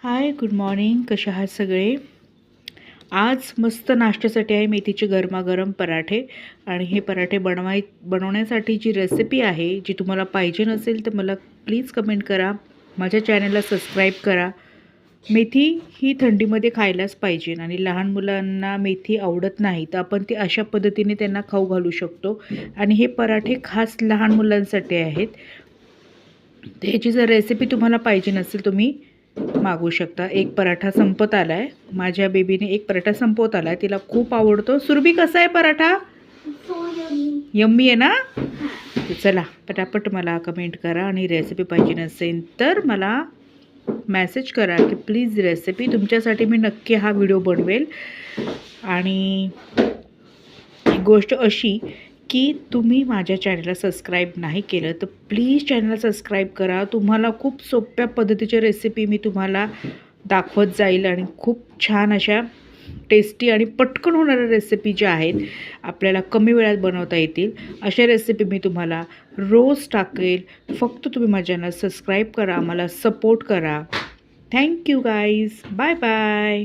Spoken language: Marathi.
हाय, गुड मॉर्निंग. कशा आहात सगळे? आज मस्त नाश्त्यासाठी आहे मेथीचे गरमागरम पराठे. आणि हे पराठे बनवण्यासाठी जी रेसिपी आहे, जी तुम्हाला पाहिजे नसेल तर मला प्लीज कमेंट करा. माझ्या चॅनलला सबस्क्राईब करा. मेथी ही थंडीमध्ये खायलाच पाहिजे आणि लहान मुलांना मेथी आवडत नाही, तर आपण ती अशा पद्धतीने त्यांना खाऊ घालू शकतो. आणि हे पराठे खास लहान मुलांसाठी आहेत. ह्याची जर रेसिपी तुम्हाला पाहिजे नसेल तुम्ही मागू शकता. एक पराठा संपत आला आहे. माझ्या बेबीने एक पराठा संपवत आला आहे. तिला खूप आवडतो. सुरभी कसा आहे पराठा? यम्मी आहे ना? तर चला पटापट मला कमेंट करा आणि रेसिपी पाहिजे नसेल तर मला मेसेज करा की प्लीज रेसिपी. तुमच्यासाठी मी नक्की हा व्हिडिओ बनवेल. आणि एक गोष्ट अशी की तुम्ही माझ्या चॅनलला सबस्क्राईब नाही केलं तर प्लीज चॅनलला सबस्क्राईब करा. तुम्हाला खूप सोप्या पद्धतीच्या रेसिपी मी तुम्हाला दाखवत जाईल आणि खूप छान अशा टेस्टी आणि पटकन होणाऱ्या रेसिपी ज्या आहेत आपल्याला कमी वेळात बनवता येतील अशा रेसिपी मी तुम्हाला रोज टाकेल. फक्त तुम्ही माझ्या चॅनल सबस्क्राईब करा, मला सपोर्ट करा. Thank you guys. Bye bye.